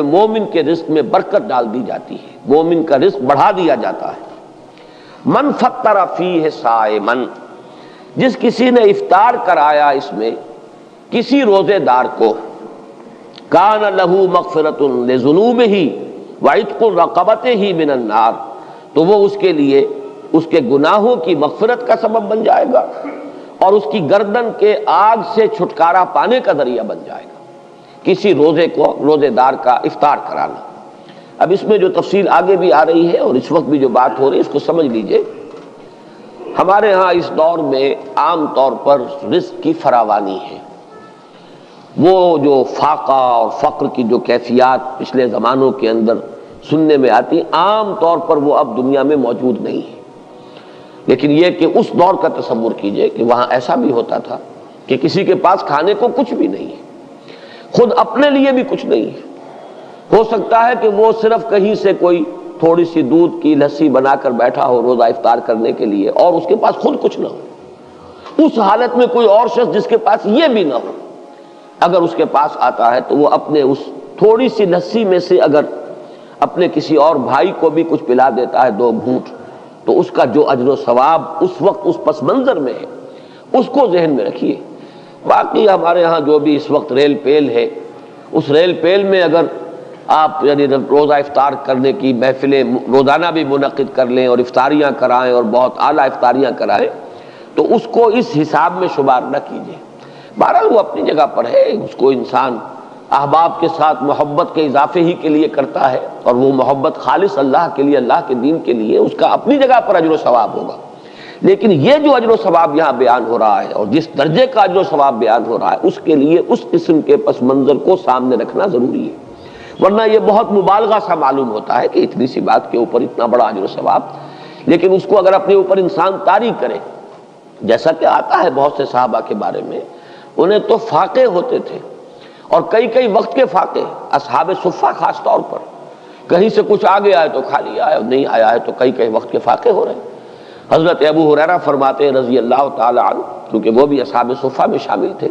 مومن کے رزق میں برکت ڈال دی جاتی ہے، مومن کا رزق بڑھا دیا جاتا ہے۔ من فطر فیہ صائما، جس کسی نے افطار کرایا اس میں کسی روزے دار کو، کان لہ مغفرۃ لذنوبہ وعتق رقبتہ من النار، تو وہ اس کے لیے اس کے گناہوں کی مغفرت کا سبب بن جائے گا اور اس کی گردن کے آگ سے چھٹکارا پانے کا ذریعہ بن جائے گا، کسی روزے دار کا افطار کرانا۔ اب اس میں جو تفصیل آگے بھی آ رہی ہے اور اس وقت بھی جو بات ہو رہی ہے اس کو سمجھ لیجئے۔ ہمارے ہاں اس دور میں عام طور پر رزق کی فراوانی ہے، وہ جو فاقہ اور فقر کی جو کیفیات پچھلے زمانوں کے اندر سننے میں آتی، عام طور پر وہ اب دنیا میں موجود نہیں ہے۔ لیکن یہ کہ اس دور کا تصور کیجئے کہ وہاں ایسا بھی ہوتا تھا کہ کسی کے پاس کھانے کو کچھ بھی نہیں ہے، خود اپنے لیے بھی کچھ نہیں ہے، ہو سکتا ہے کہ وہ صرف کہیں سے کوئی تھوڑی سی دودھ کی لسی بنا کر بیٹھا ہو روزہ افطار کرنے کے لیے اور اس کے پاس خود کچھ نہ ہو۔ اس حالت میں کوئی اور شخص جس کے پاس یہ بھی نہ ہو، اگر اس کے پاس آتا ہے تو وہ اپنے اس تھوڑی سی لسی میں سے اگر اپنے کسی اور بھائی کو بھی کچھ پلا دیتا ہے 2 گھونٹ، تو اس کا جو اجر و ثواب اس وقت اس پس منظر میں ہے اس کو ذہن میں رکھیے۔ باقی ہمارے ہاں جو بھی اس وقت ریل پیل ہے، اس ریل پیل میں اگر آپ یعنی روزہ افطار کرنے کی محفلیں روزانہ بھی منعقد کر لیں اور افطاریاں کرائیں اور بہت اعلیٰ افطاریاں کرائیں تو اس کو اس حساب میں شمار نہ کیجیے۔ بہرحال وہ اپنی جگہ پر ہے، اس کو انسان احباب کے ساتھ محبت کے اضافے ہی کے لیے کرتا ہے اور وہ محبت خالص اللہ کے لیے، اللہ کے دین کے لیے، اس کا اپنی جگہ پر اجر و ثواب ہوگا۔ لیکن یہ جو اجر و ثواب یہاں بیان ہو رہا ہے اور جس درجے کا اجر و ثواب بیان ہو رہا ہے اس کے لیے اس قسم کے پس منظر کو سامنے رکھنا ضروری ہے، ورنہ یہ بہت مبالغہ سا معلوم ہوتا ہے کہ اتنی سی بات کے اوپر اتنا بڑا اجر و ثواب۔ لیکن اس کو اگر اپنے اوپر انسان طاری کرے، جیسا کہ آتا ہے بہت سے صحابہ کے بارے میں، انہیں تو فاقے ہوتے تھے اور کئی وقت کے فاقے، اصحاب صفہ خاص طور پر، کہیں سے کچھ آگے آئے تو کھا لیا ہے اور نہیں آیا ہے تو کئی وقت کے فاقے ہو رہے ہیں۔ حضرت ابو ہریرہ فرماتے ہیں رضی اللہ تعالی عنہ، کیونکہ وہ بھی اصحاب صفہ میں شامل تھے،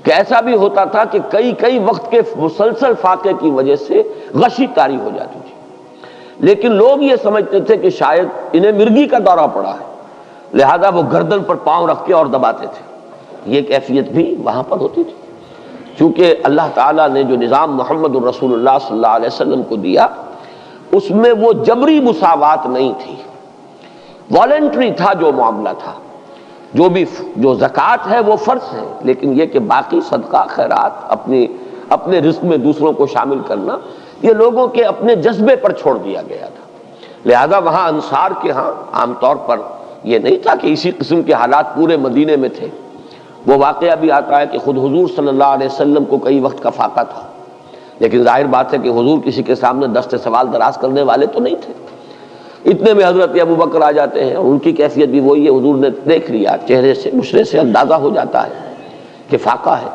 کہ ایسا بھی ہوتا تھا کہ کئی وقت کے مسلسل فاقے کی وجہ سے غشی طاری ہو جاتی تھی، لیکن لوگ یہ سمجھتے تھے کہ شاید انہیں مرگی کا دورہ پڑا ہے، لہذا وہ گردن پر پاؤں رکھ کے اور دباتے تھے۔ یہ کیفیت بھی وہاں پر ہوتی تھی، چونکہ اللہ تعالیٰ نے جو نظام محمد الرسول اللہ صلی اللہ علیہ وسلم کو دیا اس میں وہ جبری مساوات نہیں تھی، والنٹری تھا جو معاملہ تھا۔ جو زکوٰۃ ہے وہ فرض ہے، لیکن یہ کہ باقی صدقہ خیرات اپنے رزق میں دوسروں کو شامل کرنا یہ لوگوں کے اپنے جذبے پر چھوڑ دیا گیا تھا۔ لہذا وہاں انصار کے ہاں عام طور پر یہ نہیں تھا کہ اسی قسم کے حالات پورے مدینے میں تھے۔ وہ واقعہ بھی آتا ہے کہ خود حضور صلی اللہ علیہ وسلم کو کئی وقت کا فاقہ تھا، لیکن ظاہر بات ہے کہ حضور کسی کے سامنے دست سوال دراز کرنے والے تو نہیں تھے۔ اتنے میں حضرت ابو بکر آ جاتے ہیں اور ان کی کیفیت بھی وہی ہے، حضور نے دیکھ لیا، چہرے سے مشرے سے اندازہ ہو جاتا ہے کہ فاقہ ہے۔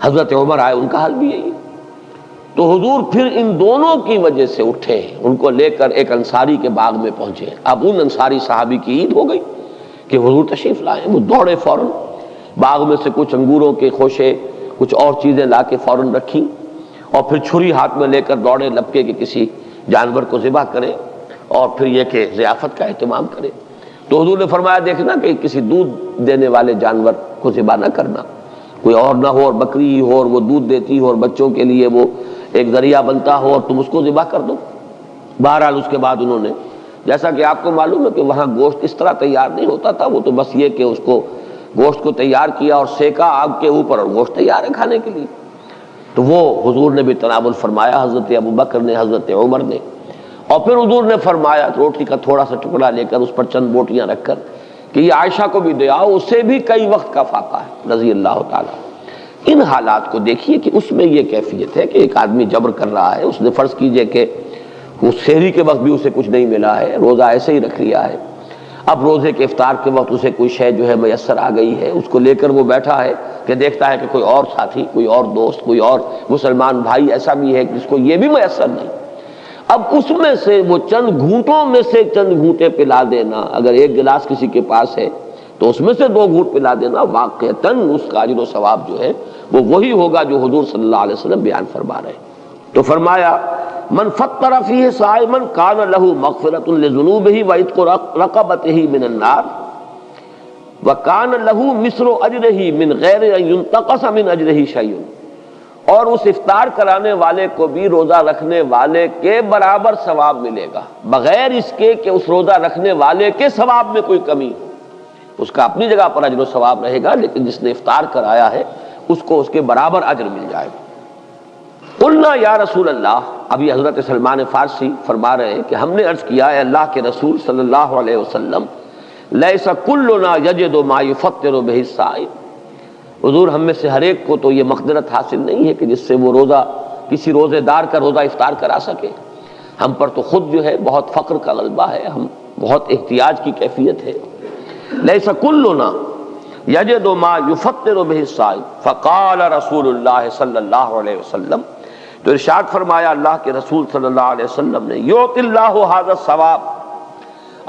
حضرت عمر آئے، ان کا حال بھی یہی ہے۔ تو حضور پھر ان دونوں کی وجہ سے اٹھے، ان کو لے کر ایک انصاری کے باغ میں پہنچے۔ اب ان انصاری صحابی کی عید ہو گئی کہ حضور تشریف لائے، وہ دوڑے فوراً باغ میں سے کچھ انگوروں کے خوشے کچھ اور چیزیں لا کے فوراً رکھی اور پھر چھری ہاتھ میں لے کر دوڑے لپکے کہ کسی جانور کو ذبح کرے اور پھر یہ کہ ضیافت کا اہتمام کرے۔ تو حضور نے فرمایا دیکھنا کہ کسی دودھ دینے والے جانور کو ذبح نہ کرنا، کوئی اور نہ ہو اور بکری ہی ہو اور وہ دودھ دیتی ہو اور بچوں کے لیے وہ ایک ذریعہ بنتا ہو اور تم اس کو ذبح کر دو۔ بہرحال اس کے بعد انہوں نے، جیسا کہ آپ کو معلوم ہے کہ وہاں گوشت اس طرح تیار نہیں ہوتا تھا، وہ تو بس یہ کہ اس کو گوشت کو تیار کیا اور سیکا آگ کے اوپر اور گوشت تیار ہے کھانے کے لیے۔ تو وہ حضور نے بھی تناول فرمایا، حضرت ابو بکر نے، حضرت عمر نے، اور پھر حضور نے فرمایا روٹی کا تھوڑا سا ٹکڑا لے کر اس پر چند بوٹیاں رکھ کر کہ یہ عائشہ کو بھی دے آؤ، اسے بھی کئی وقت کا فاقہ ہے رضی اللہ تعالیٰ۔ ان حالات کو دیکھیے کہ اس میں یہ کیفیت ہے کہ ایک آدمی جبر کر رہا ہے، اس نے فرض کیجئے کہ اس سحری کے وقت بھی اسے کچھ نہیں ملا ہے، روزہ ایسے ہی رکھ لیا ہے، اب روزے کے افطار کے وقت اسے کوئی شے جو ہے میسر آ گئی ہے، اس کو لے کر وہ بیٹھا ہے کہ دیکھتا ہے کہ کوئی اور ساتھی، کوئی اور دوست، کوئی اور مسلمان بھائی ایسا بھی ہے جس کو یہ بھی میسر نہیں۔ اب اس میں سے وہ چند گھونٹوں میں سے چند گھونٹے پلا دینا، اگر ایک گلاس کسی کے پاس ہے تو اس میں سے 2 گھونٹ پلا دینا، واقعتاً اس کا اجر و ثواب جو ہے وہ وہی ہوگا جو حضور صلی اللہ علیہ وسلم بیان فرما رہے ہیں۔ تو فرمایا من فطر فیہ صائما کان لہ مغفرۃ لذنوبہ وعتق رقبتہ من النار وکان لہ مثل اجرہ من غیر ان ینتقص من اجرہ شیء، اور اس افطار کرانے والے کو بھی روزہ رکھنے والے کے برابر ثواب ملے گا، بغیر اس کے کہ اس روزہ رکھنے والے کے ثواب میں کوئی کمی ہو۔ اس کا اپنی جگہ پر اجر و ثواب رہے گا، لیکن جس نے افطار کرایا ہے اس کو اس کے برابر اجر مل جائے گا۔ قلنا یا رسول اللہ، ابھی حضرت سلمان فارسی فرما رہے ہیں کہ ہم نے عرض کیا ہے اللہ کے رسول صلی اللہ علیہ وسلم، لیس کلنا یجد ما یفطر بہ الصائم، حضور ہم میں سے ہر ایک کو تو یہ مقدرت حاصل نہیں ہے کہ جس سے وہ روزہ کسی روزے دار کا روزہ افطار کرا سکے۔ ہم پر تو خود جو ہے بہت فقر کا غلبہ ہے، ہم بہت احتیاج کی کیفیت ہے۔ لیس کلنا یجد ما یفطر بہ الصائم فقال رسول اللہ صلی اللہ علیہ وسلم، تو ارشاد فرمایا اللہ کے رسول صلی اللہ علیہ وسلم نے، یؤتی اللہ ھذا الثواب،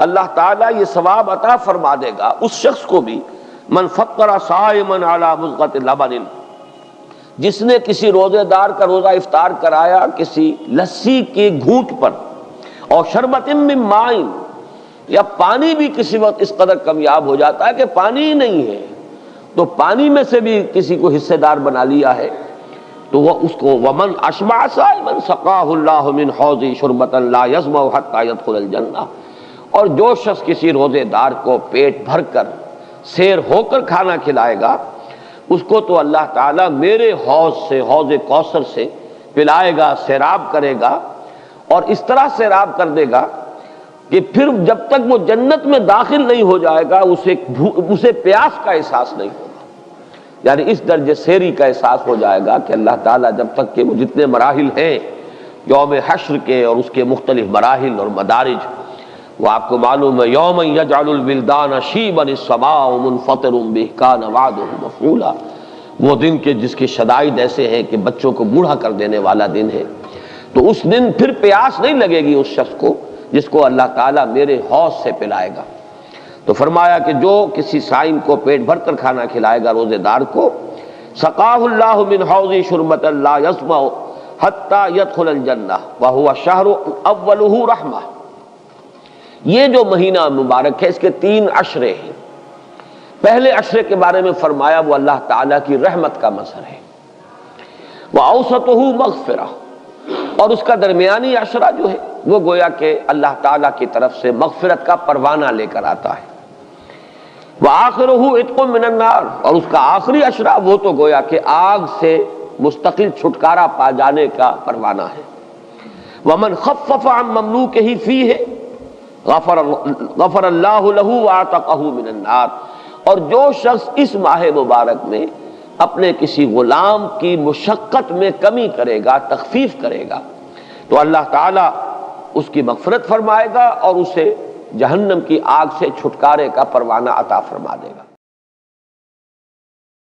اللہ تعالیٰ یہ ثواب عطا فرما دے گا اس شخص کو بھی، من فطر صائما علی مضغۃ لبن، جس نے کسی روزے دار کا روزہ افطار کرایا کسی لسی کے گھونٹ پر، اور شربۃ من ماء، یا پانی بھی کسی وقت اس قدر کمیاب ہو جاتا ہے کہ پانی ہی نہیں ہے، تو پانی میں سے بھی کسی کو حصے دار بنا لیا ہے، تو وہ اس کو ومن اشبع صائما سقاہ اللہ من حوض شربۃ لا یظمأ حتی یدخل الجنہ، اور جو شخص کسی روزے دار کو پیٹ بھر کر سیر ہو کر کھانا کھلائے گا، اس کو تو اللہ تعالیٰ میرے حوض سے، حوض کوثر سے پلائے گا، سیراب کرے گا، اور اس طرح سیراب کر دے گا کہ پھر جب تک وہ جنت میں داخل نہیں ہو جائے گا اسے پیاس کا احساس نہیں ہوگا، یعنی اس درجے سیری کا احساس ہو جائے گا کہ اللہ تعالیٰ جب تک کہ وہ جتنے مراحل ہیں یوم حشر کے اور اس کے مختلف مراحل اور مدارج، وہ آپ کو معلوم ہے یوم یجعل الولدان شیبا السماء منفطر بہ کان وعدہ مفعولا، وہ دن کے جس کے شدائد ایسے ہیں کہ بچوں کو بوڑھا کر دینے والا دن ہے، تو اس دن پھر پیاس نہیں لگے گی اس شخص کو جس کو اللہ تعالیٰ میرے حوض سے پلائے گا۔ تو فرمایا کہ جو کسی صائم کو پیٹ بھر کر کھانا کھلائے گا روزے دار کو، سقاہ اللہ من حوض شربۃ لا یظمأ حتی یدخل الجنہ وہو شہر اولہ رحمہ، یہ جو مہینہ مبارک ہے اس کے 3 عشرے ہیں۔ پہلے عشرے کے بارے میں فرمایا وہ اللہ تعالیٰ کی رحمت کا مظہر ہے، وَأَوْسَطُهُ مَغْفِرَةٌ، اور اس کا درمیانی عشرہ جو ہے وہ گویا کہ اللہ تعالیٰ کی طرف سے مغفرت کا پروانہ لے کر آتا ہے، وَآخِرُهُ عِتْقٌ مِّنَ النَّارِ، اور اس کا آخری عشرہ وہ تو گویا کہ آگ سے مستقل چھٹکارا پا جانے کا پروانہ ہے۔ وَمَنْ خَفَّفَ عَن مَمْلُوكِهِ فِيهِ غفر اللہ لہ وَاعْتَقَہُ مِنَ النَّارِ، اور جو شخص اس ماہ مبارک میں اپنے کسی غلام کی مشقت میں کمی کرے گا، تخفیف کرے گا، تو اللہ تعالیٰ اس کی مغفرت فرمائے گا اور اسے جہنم کی آگ سے چھٹکارے کا پروانہ عطا فرما دے گا۔